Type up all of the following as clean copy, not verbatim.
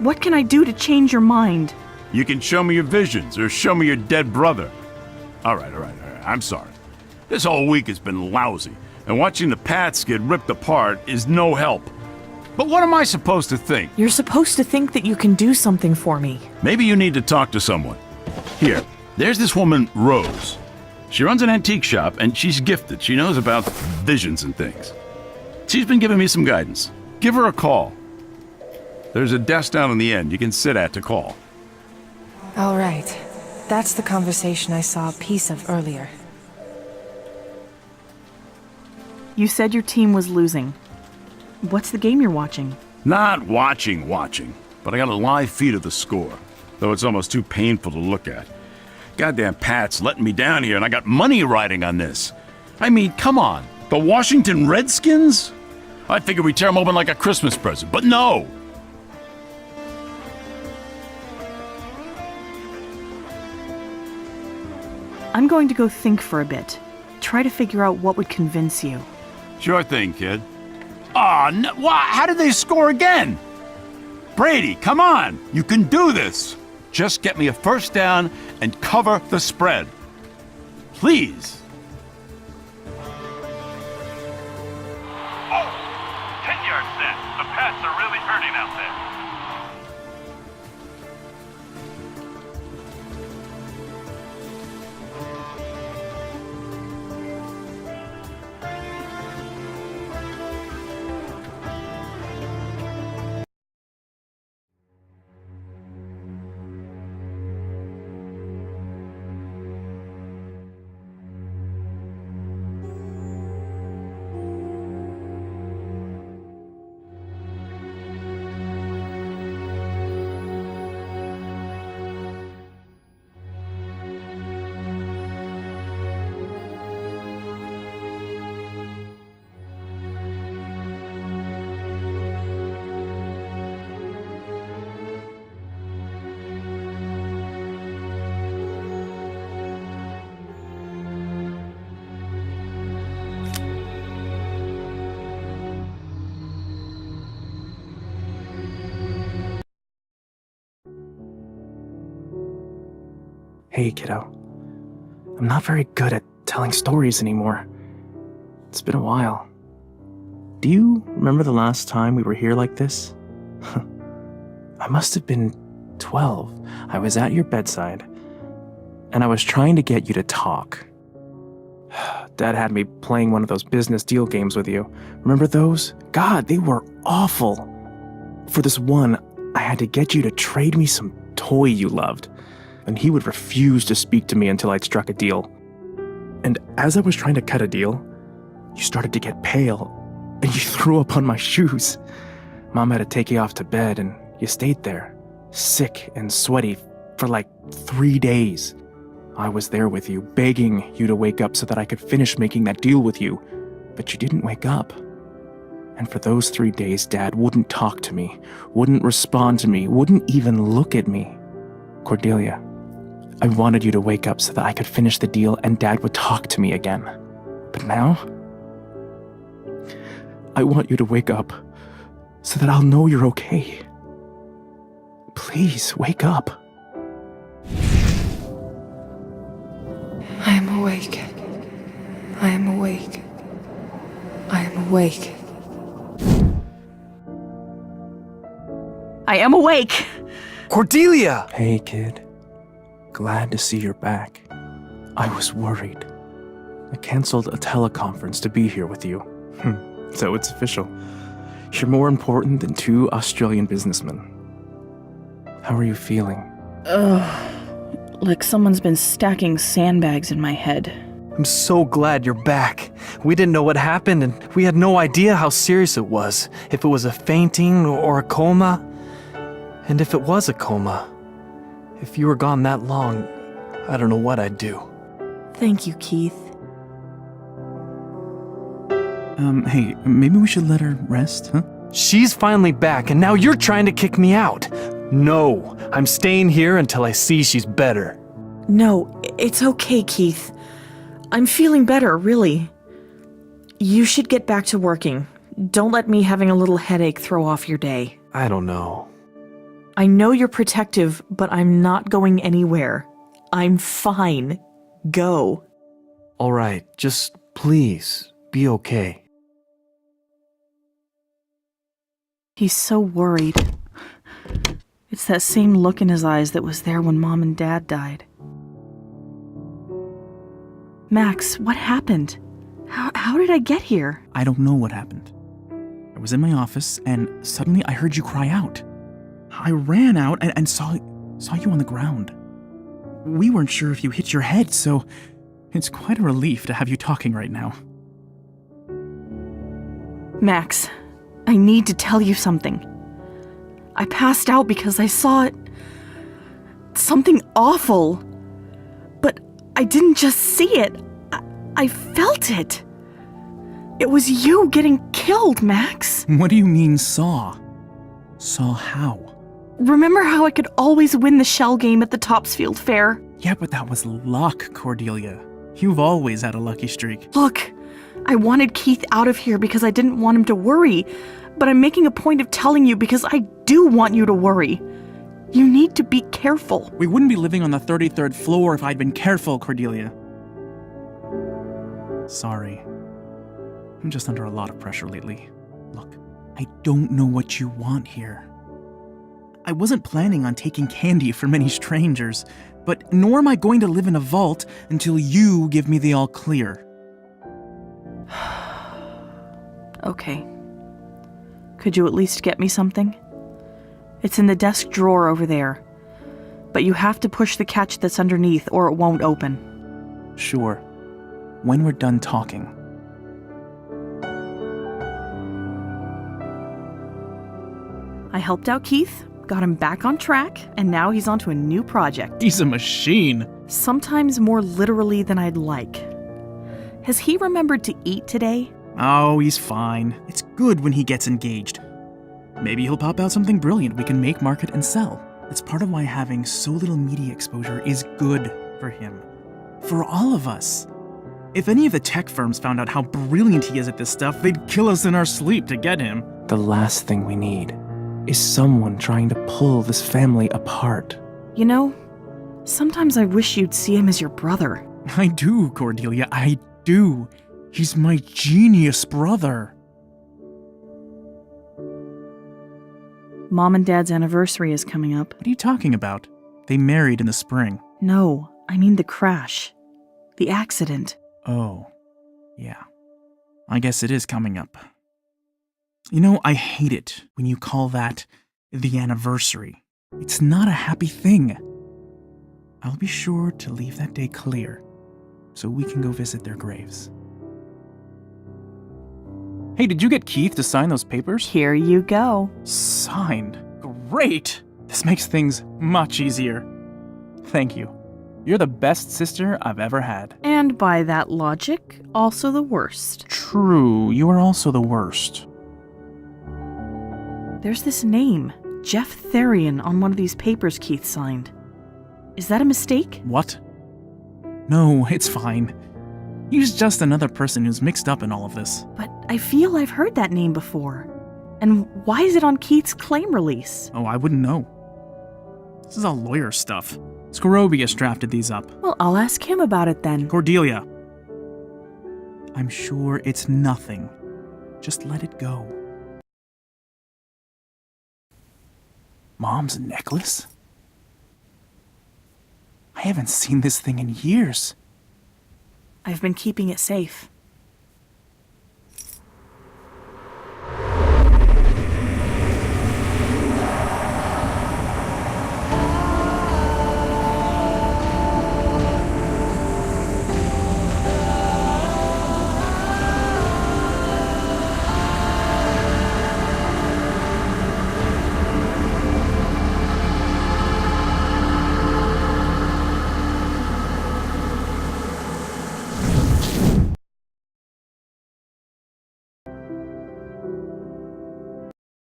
What can I do to change your mind? You can show me your visions or show me your dead brother. All right. I'm sorry. This whole week has been lousy, and watching the Pats get ripped apart is no help. But what am I supposed to think? You're supposed to think that you can do something for me. Maybe you need to talk to someone. Here, there's this woman, Rose. She runs an antique shop, and she's gifted. She knows about visions and things. She's been giving me some guidance. Give her a call. There's a desk down in the end you can sit at to call. All right. That's the conversation I saw a piece of earlier. You said your team was losing. What's the game you're watching? Not watching, but I got a live feed of the score, though it's almost too painful to look at. Goddamn Pat's letting me down here, and I got money riding on this. I mean, come on, the Washington Redskins? I figured we'd tear them open like a Christmas present, but no! I'm going to go think for a bit. Try to figure out what would convince you. Sure thing, kid. Aw, no, how did they score again? Brady, come on! You can do this! Just get me a first down and cover the spread. Please. Oh! 10-yard set. The Pats are really hurting out there. Hey, kiddo. I'm not very good at telling stories anymore. It's been a while. Do you remember the last time we were here like this? I must have been 12. I was at your bedside, and I was trying to get you to talk. Dad had me playing one of those business deal games with you. Remember those? God, they were awful. For this one, I had to get you to trade me some toy you loved, and he would refuse to speak to me until I'd struck a deal. And as I was trying to cut a deal, you started to get pale, and you threw up on my shoes. Mom had to take you off to bed, and you stayed there, sick and sweaty, for like 3 days. I was there with you, begging you to wake up so that I could finish making that deal with you, but you didn't wake up. And for those 3 days, Dad wouldn't talk to me, wouldn't respond to me, wouldn't even look at me. Cordelia, I wanted you to wake up so that I could finish the deal and Dad would talk to me again. But now, I want you to wake up so that I'll know you're okay. Please, wake up. I am awake. I am awake. I am awake. I am awake! Cordelia! Hey, kid. Glad to see you're back. I was worried. I canceled a teleconference to be here with you. So it's official. You're more important than 2 Australian businessmen. How are you feeling? Like someone's been stacking sandbags in my head. I'm so glad you're back. We didn't know what happened, and we had no idea how serious it was. If it was a fainting or a coma. And if it was a coma, if you were gone that long, I don't know what I'd do. Thank you, Keith. Hey, maybe we should let her rest, huh? She's finally back, and now you're trying to kick me out. No, I'm staying here until I see she's better. No, it's okay, Keith. I'm feeling better, really. You should get back to working. Don't let me having a little headache throw off your day. I don't know. I know you're protective, but I'm not going anywhere. I'm fine. Go. All right, just please be okay. He's so worried. It's that same look in his eyes that was there when Mom and Dad died. Max, what happened? How did I get here? I don't know what happened. I was in my office, and suddenly I heard you cry out. I ran out and saw you on the ground. We weren't sure if you hit your head, so it's quite a relief to have you talking right now. Max, I need to tell you something. I passed out because I saw it. Something awful. But I didn't just see it. I felt it. It was you getting killed, Max. What do you mean saw? Saw how? Remember how I could always win the shell game at the Topsfield Fair? Yeah, but that was luck, Cordelia. You've always had a lucky streak. Look, I wanted Keith out of here because I didn't want him to worry, but I'm making a point of telling you because I do want you to worry. You need to be careful. We wouldn't be living on the 33rd floor if I'd been careful, Cordelia. Sorry. I'm just under a lot of pressure lately. Look, I don't know what you want here. I wasn't planning on taking candy from any strangers, but nor am I going to live in a vault until you give me the all clear. Okay. Could you at least get me something? It's in the desk drawer over there. But you have to push the catch that's underneath or it won't open. Sure. When we're done talking. I helped out Keith, got him back on track, and now he's onto a new project. He's a machine. Sometimes more literally than I'd like. Has he remembered to eat today? Oh, he's fine. It's good when he gets engaged. Maybe he'll pop out something brilliant we can make, market, and sell. It's part of why having so little media exposure is good for him. For all of us. If any of the tech firms found out how brilliant he is at this stuff, they'd kill us in our sleep to get him. The last thing we need is someone trying to pull this family apart. You know, sometimes I wish you'd see him as your brother. I do, Cordelia, I do. He's my genius brother. Mom and Dad's anniversary is coming up. What are you talking about? They married in the spring. No, I mean the crash. The accident. Oh, yeah. I guess it is coming up. You know, I hate it when you call that the anniversary. It's not a happy thing. I'll be sure to leave that day clear so we can go visit their graves. Hey, did you get Keith to sign those papers? Here you go. Signed? Great! This makes things much easier. Thank you. You're the best sister I've ever had. And by that logic, also the worst. True, you are also the worst. There's this name, Jeff Therian, on one of these papers Keith signed. Is that a mistake? What? No, it's fine. He's just another person who's mixed up in all of this. But I feel I've heard that name before. And why is it on Keith's claim release? Oh, I wouldn't know. This is all lawyer stuff. Scorobius drafted these up. Well, I'll ask him about it then. Cordelia. I'm sure it's nothing. Just let it go. Mom's necklace? I haven't seen this thing in years. I've been keeping it safe.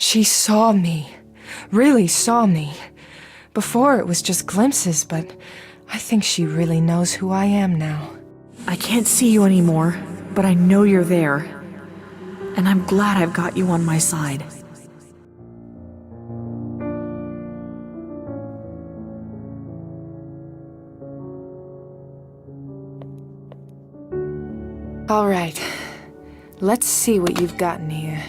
She saw me. Really saw me. Before it was just glimpses, but I think she really knows who I am now. I can't see you anymore, but I know you're there. And I'm glad I've got you on my side. All right. Let's see what you've gotten here.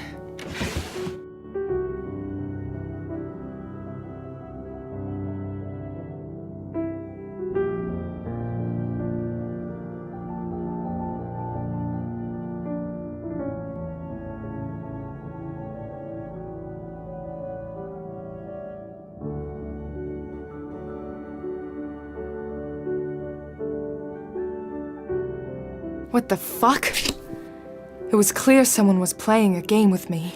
What the fuck? It was clear someone was playing a game with me,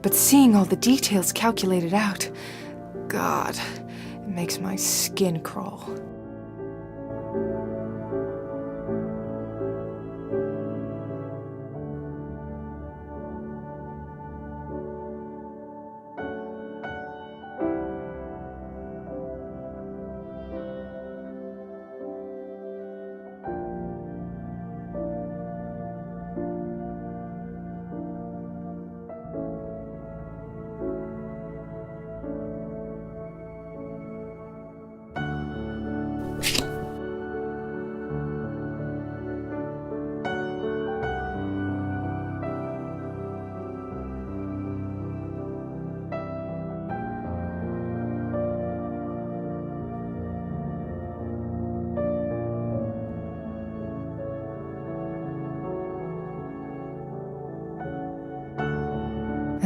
but seeing all the details calculated out, God, it makes my skin crawl.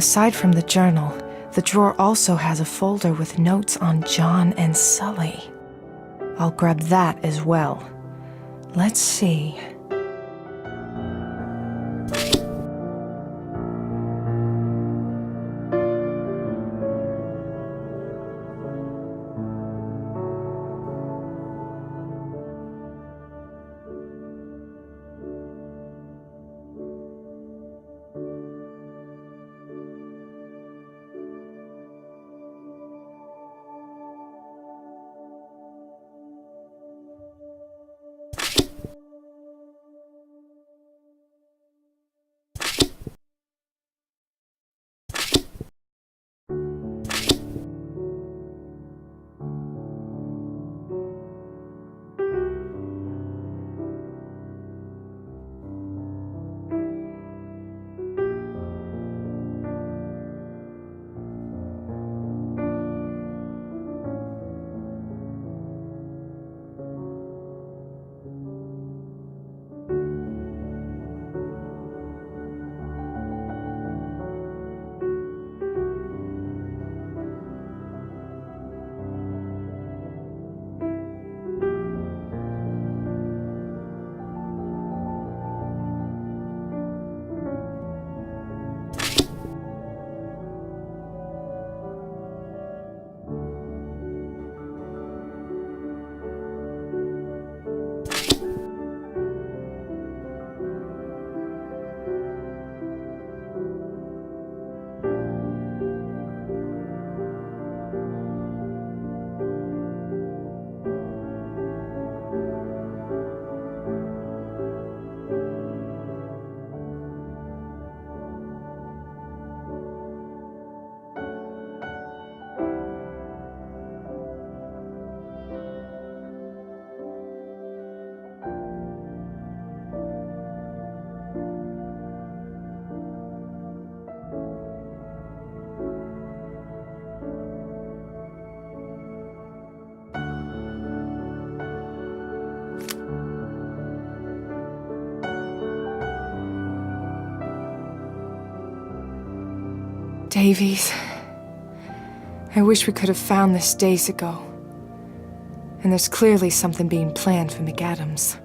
Aside from the journal, the drawer also has a folder with notes on John and Sully. I'll grab that as well. Let's see. Davies. I wish we could have found this days ago. And there's clearly something being planned for McAdams.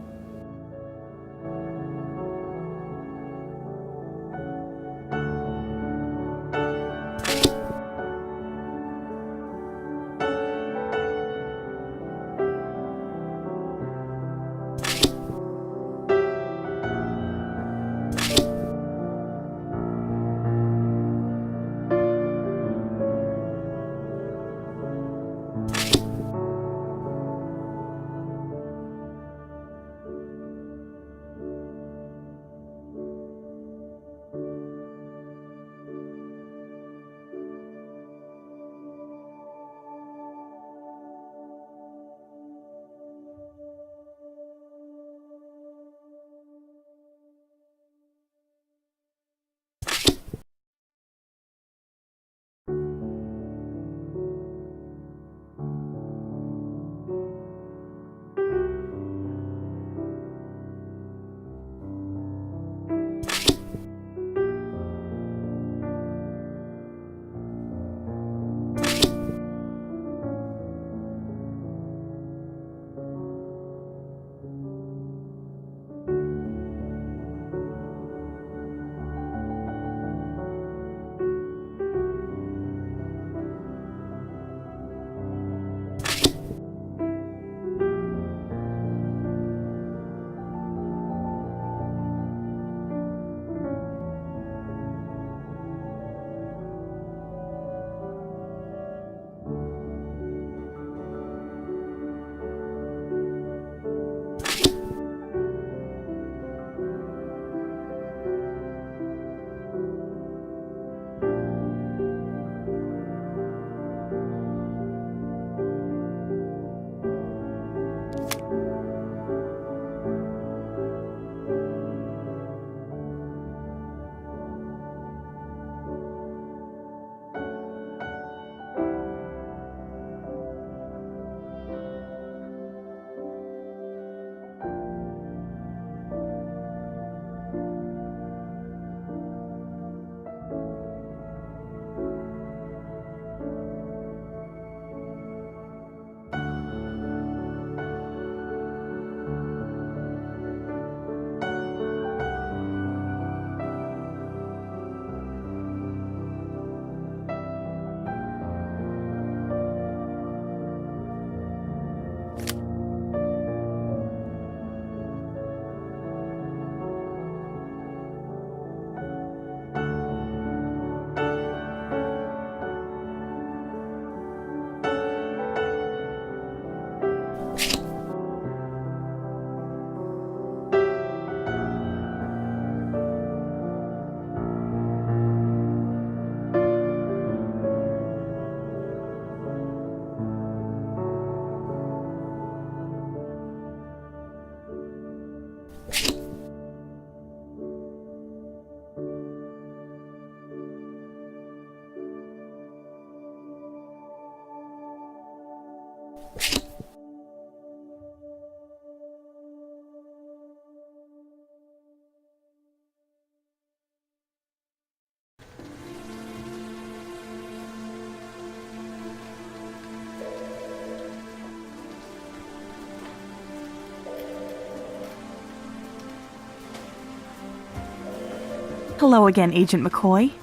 Hello again, Agent McCoy.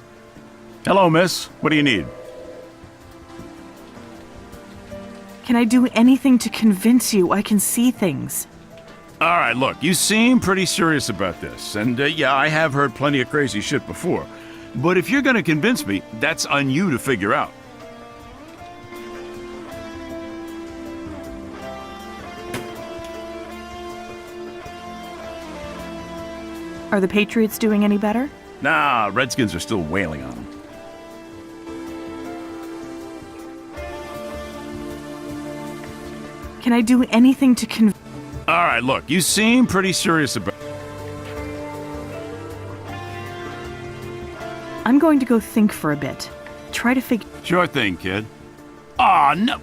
Hello, miss. What do you need? Can I do anything to convince you I can see things? All right, look, you seem pretty serious about this. And yeah, I have heard plenty of crazy shit before. But if you're going to convince me, that's on you to figure out. Are the Patriots doing any better? Nah, Redskins are still wailing on them. Can I do anything to convince... All right, look, you seem pretty serious about... I'm going to go think for a bit. Try to figure... Sure thing, kid. Aw, no...